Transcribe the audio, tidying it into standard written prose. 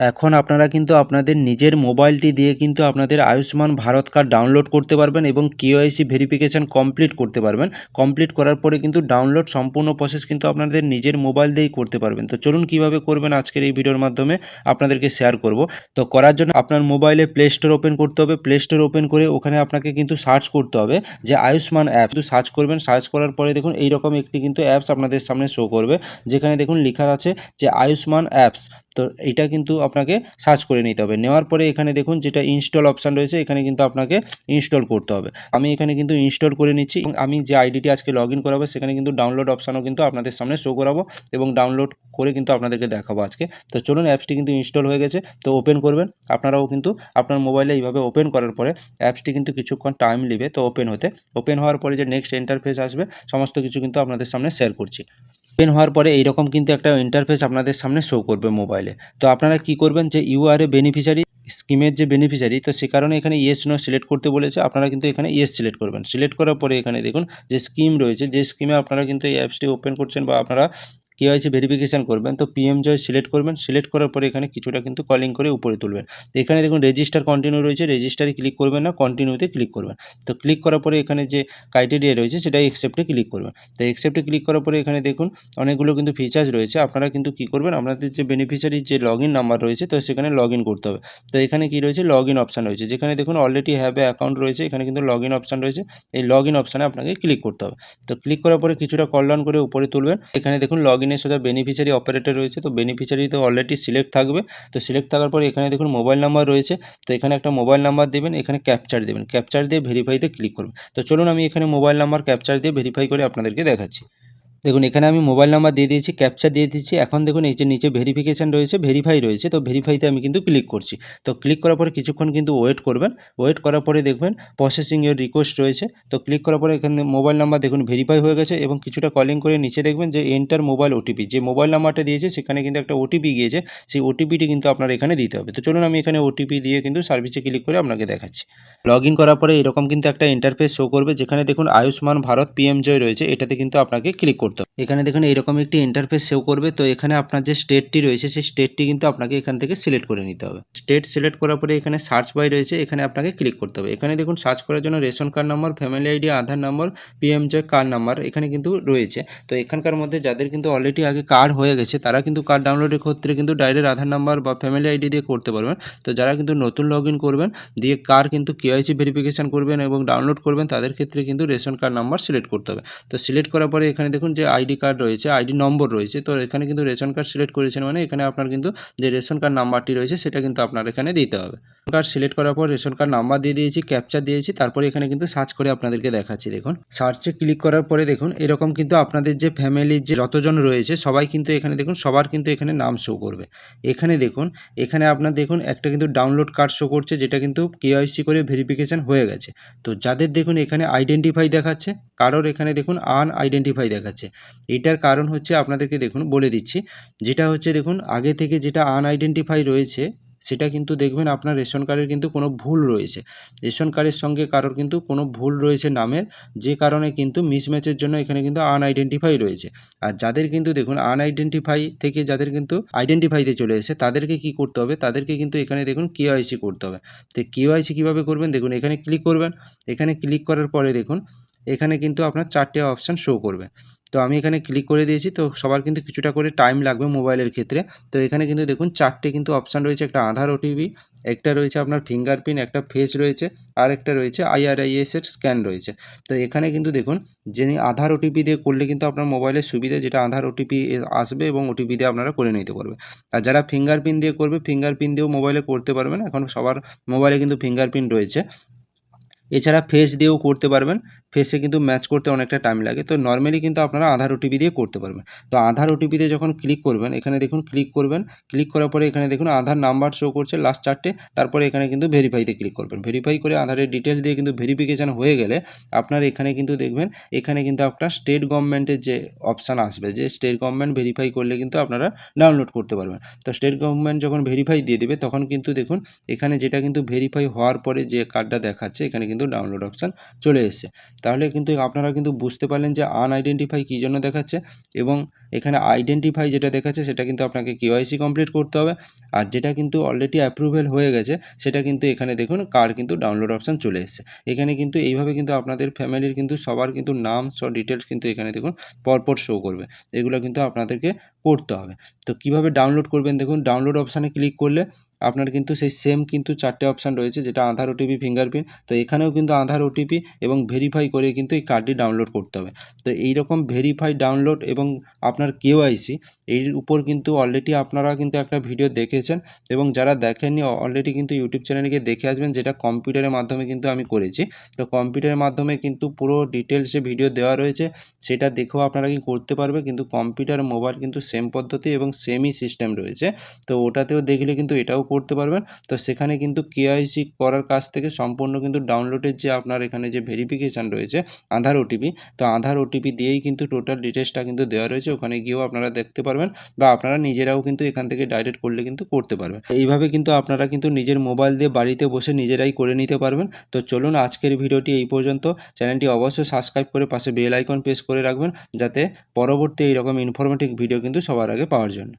এখন আপনারা কিন্তু আপনাদের নিজের মোবাইলটি দিয়ে কিন্তু আপনাদের আয়ুষ্মান ভারত কার্ড ডাউনলোড করতে পারবেন এবং কেওয়াইসি ভেরিফিকেশান কমপ্লিট করতে পারবেন। কমপ্লিট করার পরে কিন্তু ডাউনলোড সম্পূর্ণ প্রসেস কিন্তু আপনাদের নিজের মোবাইল দিয়েই করতে পারবেন। তো চলুন কীভাবে করবেন আজকের এই ভিডিওর মাধ্যমে আপনাদেরকে শেয়ার করব। তো করার জন্য আপনার মোবাইলে প্লে স্টোর ওপেন করতে হবে। প্লে স্টোর ওপেন করে ওখানে আপনাকে কিন্তু সার্চ করতে হবে যে আয়ুষ্মান অ্যাপ। কিন্তু সার্চ করবেন, সার্চ করার পরে দেখুন এইরকম একটি কিন্তু অ্যাপস আপনাদের সামনে শো করবে, যেখানে দেখুন লেখা আছে যে আয়ুষ্মান অ্যাপস। তো এইটা কিন্তু আপনাকে সার্চ করে নিতে হবে। নেওয়ার পরে এখানে দেখুন যেটা ইনস্টল অপশান রয়েছে, এখানে কিন্তু আপনাকে ইনস্টল করতে হবে। আমি এখানে কিন্তু ইনস্টল করে নিচ্ছি এবং আমি যে আইডিটি আজকে লগ ইন করাবো সেখানে কিন্তু ডাউনলোড অপশানও কিন্তু আপনাদের সামনে শো করাবো এবং ডাউনলোড করে কিন্তু আপনাদেরকে দেখাবো আজকে। তো চলুন, অ্যাপসটি কিন্তু ইনস্টল হয়ে গেছে। তো ওপেন করবেন। আপনারাও কিন্তু আপনার মোবাইলে এইভাবে ওপেন করার পরে অ্যাপসটি কিন্তু কিছুক্ষণ টাইম নেবে তো ওপেন হতে। ওপেন হওয়ার পরে যে নেক্সট ইন্টারফেস আসবে সমস্ত কিছু কিন্তু আপনাদের সামনে শেয়ার করছি। ওপেন হওয়ার পরে এইরকম কিন্তু একটা ইন্টারফেস আপনাদের সামনে শো করবে মোবাইলে। তো আপনারা কি করবেন যে ইউ আর এ বেনিফিশিয়ারি, স্কিমের যে বেনিফিশিয়ারি, তো সে কারণে এখানে ইয়েস নো সিলেক্ট করতে বলেছে। আপনারা কিন্তু এখানে ইয়েস সিলেক্ট করবেন। সিলেক্ট করার পরে এখানে দেখুন যে স্কিম রয়েছে, যে স্কিমে আপনারা কিন্তু এই অ্যাপসটি ওপেন করছেন বা আপনারা কেওয়াইসি ভেরিফিকেশান করবেন, তো পিএম জয় সিলেক্ট করবেন। সিলেক্ট করার পরে এখানে কিছুটা কিন্তু কলিং করে উপরে তুলবেন। তো এখানে দেখুন রেজিস্টার কন্টিনিউ রয়েছে, রেজিস্টারে ক্লিক করবেন না, কন্টিনিউতে ক্লিক করবেন। তো ক্লিক করার পরে এখানে যে ক্রাইটেরিয়া রয়েছে সেটা অ্যাকসেপ্টে ক্লিক করবেন। তো অ্যাকসেপ্টে ক্লিক করার পরে এখানে দেখুন অনেকগুলো কিন্তু ফিচার্স রয়েছে। আপনারা কিন্তু কী করবেন, আপনাদের যে বেনিফিশিয়ারির যে লগ ইন নাম্বার রয়েছে তো সেখানে লগ ইন করতে হবে। তো এখানে কী রয়েছে, লগ ইন অপশান রয়েছে, যেখানে দেখুন অলরেডি হ্যাভ এ অ্যাকাউন্ট রয়েছে, এখানে কিন্তু লগ ইন অপশান রয়েছে। এই লগ ইন অপশানে আপনাকে ক্লিক করতে হবে। তো ক্লিক করার পরে কিছুটা কল ডাউন করে উপরে তুলবেন। এখানে দেখুন লগ ইনের সোজা বেনিফিশিয়ারি অপারেটর রয়েছে, তো বেনিফিশিয়ারি তো অলরেডি সিলেক্ট থাকবে। তো সিলেক্ট থাকার পরে এখানে দেখুন মোবাইল নাম্বার রয়েছে, তো এখানে একটা মোবাইল নাম্বার দেবেন, এখানে ক্যাপচার দেবেন, ক্যাপচার দিয়ে ভেরিফাইতে ক্লিক করুন। তো চলুন আমি এখানে মোবাইল নাম্বার ক্যাপচার দিয়ে ভেরিফাই করে আপনাদেরকে দেখাচ্ছি। দেখুন এখানে আমি মোবাইল নাম্বার দিয়ে দিয়েছি, ক্যাপচা দিয়ে দিচ্ছি। এখন দেখুন এই যে নিচে ভেরিফিকেশান রয়েছে, ভেরিফাই রয়েছে, তো ভেরিফাইতে আমি কিন্তু ক্লিক করছি। তো ক্লিক করার পরে কিছুক্ষণ কিন্তু ওয়েট করবেন। ওয়েট করার পরে দেখবেন প্রসেসিং এর রিকোয়েস্ট রয়েছে। তো ক্লিক করার পরে এখানে মোবাইল নাম্বার দেখুন ভেরিফাই হয়ে গেছে এবং কিছুটা কলিং করে নিচে দেখবেন যে এন্টার মোবাইল ওটিপি, যে মোবাইল নাম্বারটা দিয়েছে সেখানে কিন্তু একটা ওটিপি গিয়েছে, সেই ওটিপিটি কিন্তু আপনার এখানে দিতে হবে। তো চলুন আমি এখানে ওটিপি দিয়ে কিন্তু সার্ভিসে ক্লিক করে আপনাকে দেখাচ্ছি। লগ ইন করার পরে এরকম কিন্তু একটা ইন্টারফেস শো করবে, যেখানে দেখুন আয়ুষ্মান ভারত পিএম জয় রয়েছে, এটাতে কিন্তু আপনাকে ক্লিক করতে হবে। এখানে দেখুন এইরকম একটি ইন্টারফেস শো করবে। তো এখানে আপনার যে স্টেটটি রয়েছে সেই স্টেটটি কিন্তু আপনাকে এখান থেকে সিলেক্ট করে নিতে হবে। স্টেট সিলেক্ট করার পরে এখানে সার্চ বাই রয়েছে, এখানে আপনাকে ক্লিক করতে হবে। এখানে দেখুন সার্চ করার জন্য ration card number, family ID, Aadhaar number, PM JAY card number এখানে কিন্তু রয়েছে। তো এখানকার মধ্যে যাদের কিন্তু অলরেডি আগে কার্ড হয়ে গেছে তারা কিন্তু কার্ড ডাউনলোডের ক্ষেত্রে কিন্তু ডাইরেক্ট আধার নাম্বার বা ফ্যামিলি আইডি দিয়ে করতে পারবেন। তো যারা কিন্তু নতুন লগ ইন করবেন, দিয়ে কার কিন্তু কেওয়াইসি ভেরিফিকেশান করবেন এবং ডাউনলোড করবেন, তাদের ক্ষেত্রে কিন্তু রেশন কার্ড নাম্বার সিলেক্ট করতে হবে। তো সিলেক্ট করার পরে এখানে দেখুন যে আইডি কার্ড রয়েছে, আইডি নম্বর রয়েছে, তো এখানে কিন্তু রেশন কার্ড সিলেক্ট করেছেন মানে এখানে আপনার কিন্তু যে রেশন কার্ড নাম্বারটি রয়েছে সেটা কিন্তু আপনার এখানে দিতে হবে। রেশন কার্ড সিলেক্ট করার পর রেশন কার্ড নাম্বার দিয়ে দিয়েছি, ক্যাপচার দিয়েছি, তারপরে এখানে কিন্তু সার্চ করে আপনাদেরকে দেখাচ্ছি। দেখুন সার্চে ক্লিক করার পরে দেখুন এরকম কিন্তু আপনাদের যে ফ্যামিলির যে যতজন রয়েছে সবাই কিন্তু এখানে দেখুন সবার কিন্তু এখানে নাম শো করবে। এখানে দেখুন, এখানে আপনার দেখুন একটা কিন্তু ডাউনলোড কার্ড শো করছে, যেটা কিন্তু কেওয়াইসি করে ভেরিফিকেশান হয়ে গেছে। তো যাদের দেখুন এখানে আইডেন্টিফাই দেখাচ্ছে, কারোর এখানে দেখুন আনআইডেন্টিফাই দেখাচ্ছে। এটার কারণ হচ্ছে আপনাদেরকে দেখুন বলে দিচ্ছি, যেটা হচ্ছে দেখুন আগে থেকে যেটা আনআইডেন্টিফাই রয়েছে সেটা কিন্তু দেখবেন আপনার রেশন কার্ডের কিন্তু কোনো ভুল রয়েছে, রেশন কার্ডের সঙ্গে কারোর কিন্তু কোনো ভুল রয়েছে নামের, যে কারণে কিন্তু মিসম্যাচের জন্য এখানে কিন্তু আনআইডেন্টিফাই রয়েছে। আর যাদের কিন্তু দেখুন আনআইডেন্টিফাই থেকে যাদের কিন্তু আইডেন্টিফাইতে চলে এসেছে তাদেরকে কি করতে হবে, তাদেরকে কিন্তু এখানে দেখুন কেওয়াইসি করতে হবে। তো কেওয়াইসি কীভাবে করবেন দেখুন, এখানে ক্লিক করবেন। এখানে ক্লিক করার পরে দেখুন এখানে কিন্তু আপনার 4টে অপশান শো করবে। তো আমি এখানে ক্লিক করে দিয়েছি। তো সবার কিন্তু কিছুটা করে টাইম লাগবে মোবাইলের ক্ষেত্রে। তো এখানে কিন্তু দেখুন 4টে কিন্তু অপশান রয়েছে, একটা আধার ওটিপি, একটা রয়েছে আপনার ফিঙ্গারপ্রিন্ট, একটা ফেস রয়েছে, আর একটা রয়েছে IRIS এর স্ক্যান রয়েছে। তো এখানে কিন্তু দেখুন যিনি আধার ওটিপি দিয়ে করলে কিন্তু আপনার মোবাইলের সুবিধা, যেটা আধার ওটিপি আসবে এবং ওটিপি দিয়ে আপনারা করে নিতে পারবেন। আর যারা ফিঙ্গারপ্রিন্ট দিয়ে করবে, ফিঙ্গারপ্রিন্ট দিয়েও মোবাইলে করতে পারবেন। এখন সবার মোবাইলে কিন্তু ফিঙ্গারপ্রিন্ট রয়েছে। এছাড়া ফেস দিয়েও করতে পারবেন, ফেসে কিন্তু ম্যাচ করতে অনেকটা টাইম লাগে। তো নর্মালি কিন্তু আপনারা আধার ওটিপি দিয়ে করতে পারবেন। তো আধার ওটিপিতে যখন ক্লিক করবেন, এখানে দেখুন ক্লিক করবেন, ক্লিক করার পরে এখানে দেখুন আধার নাম্বার শো করছে লাস্ট 4টে, তারপরে এখানে কিন্তু ভেরিফাইতে ক্লিক করবেন। ভেরিফাই করে আধারের ডিটেলস দিয়ে কিন্তু ভেরিফিকেশান হয়ে গেলে আপনার এখানে কিন্তু দেখবেন এখানে কিন্তু আপনার স্টেট গভর্নমেন্টের যে অপশান আসবে, যে স্টেট গভর্নমেন্ট ভেরিফাই করলে কিন্তু আপনারা ডাউনলোড করতে পারবেন। তো স্টেট গভর্নমেন্ট যখন ভেরিফাই দিয়ে দেবে তখন কিন্তু দেখুন এখানে যেটা কিন্তু ভেরিফাই হওয়ার পরে যে কার্ডটা দেখাচ্ছে এখানে কিন্তু ডাউনলোড অপশান চলে এসেছে। তাহলে কিন্তু আপনারা কিন্তু বুঝতে পারলেন যে আনআইডেন্টিফাই কী জন্য দেখাচ্ছে, এবং এখানে আইডেন্টিফাই যেটা দেখাচ্ছে সেটা কিন্তু আপনাকে কেওয়াইসি কমপ্লিট করতে হবে। আর যেটা কিন্তু অলরেডি অ্যাপ্রুভেল হয়ে গেছে সেটা কিন্তু এখানে দেখুন কার্ড কিন্তু ডাউনলোড অপশান চলে এসেছে। এখানে কিন্তু এইভাবে কিন্তু আপনাদের ফ্যামিলির কিন্তু সবার কিন্তু নাম ডিটেলস কিন্তু এখানে দেখুন পরপর শো করবে। এগুলো কিন্তু আপনাদেরকে করতে হবে। তো কীভাবে ডাউনলোড করবেন দেখুন, ডাউনলোড অপশানে ক্লিক করলে আপনার কিন্তু সেই সেম কিন্তু 4টে অপশান রয়েছে, যেটা আধার, ওটিপি, ফিঙ্গারপ্রিন্ট। তো এখানেও কিন্তু আধার, ওটিপি এবং ভেরিফাই করে কিন্তু এই কার্ডটি ডাউনলোড করতে হবে। তো এইরকম ভেরিফাই, ডাউনলোড এবং আপনার কেওয়াইসি এর উপর কিন্তু অলরেডি আপনারা কিন্তু একটা ভিডিও দেখেছেন, এবং যারা দেখেননি অলরেডি কিন্তু ইউটিউব চ্যানেলে গিয়ে দেখে আসবেন, যেটা কম্পিউটারের মাধ্যমে কিন্তু আমি করেছি। তো কম্পিউটারের মাধ্যমে কিন্তু পুরো ডিটেলসে ভিডিও দেওয়া রয়েছে, সেটা দেখেও আপনারা কি করতে পারবে। কিন্তু কম্পিউটার, মোবাইল কিন্তু সেম পদ্ধতি এবং সেমই সিস্টেম রয়েছে। তো ওটাতেও দেখলে কিন্তু এটাও করতে পারবেন। তো সেখানে কিন্তু কেওয়াইসি করার কাছ থেকে সম্পূর্ণ কিন্তু ডাউনলোডের যে আপনার এখানে যে ভেরিফিকেশান রয়েছে আধার, ওটিপি, তো আধার, ওটিপি দিয়েই কিন্তু টোটাল ডিটেলসটা কিন্তু দেওয়া রয়েছে। ওখানে গিয়েও আপনারা দেখতে পারবেন, বা আপনারা নিজেরাও কিন্তু এখান থেকে ডাইরেক্ট করলে কিন্তু করতে পারবেন। এইভাবে কিন্তু আপনারা কিন্তু নিজের মোবাইল দিয়ে বাড়িতে বসে নিজেরাই করে নিতে পারবেন। তো চলুন আজকের ভিডিওটি এই পর্যন্ত। চ্যানেলটি অবশ্যই সাবস্ক্রাইব করে পাশে বেল আইকন প্রেস করে রাখবেন, যাতে পরবর্তী এইরকম ইনফরমেটিভ ভিডিও কিন্তু সবার আগে পাওয়ার জন্য।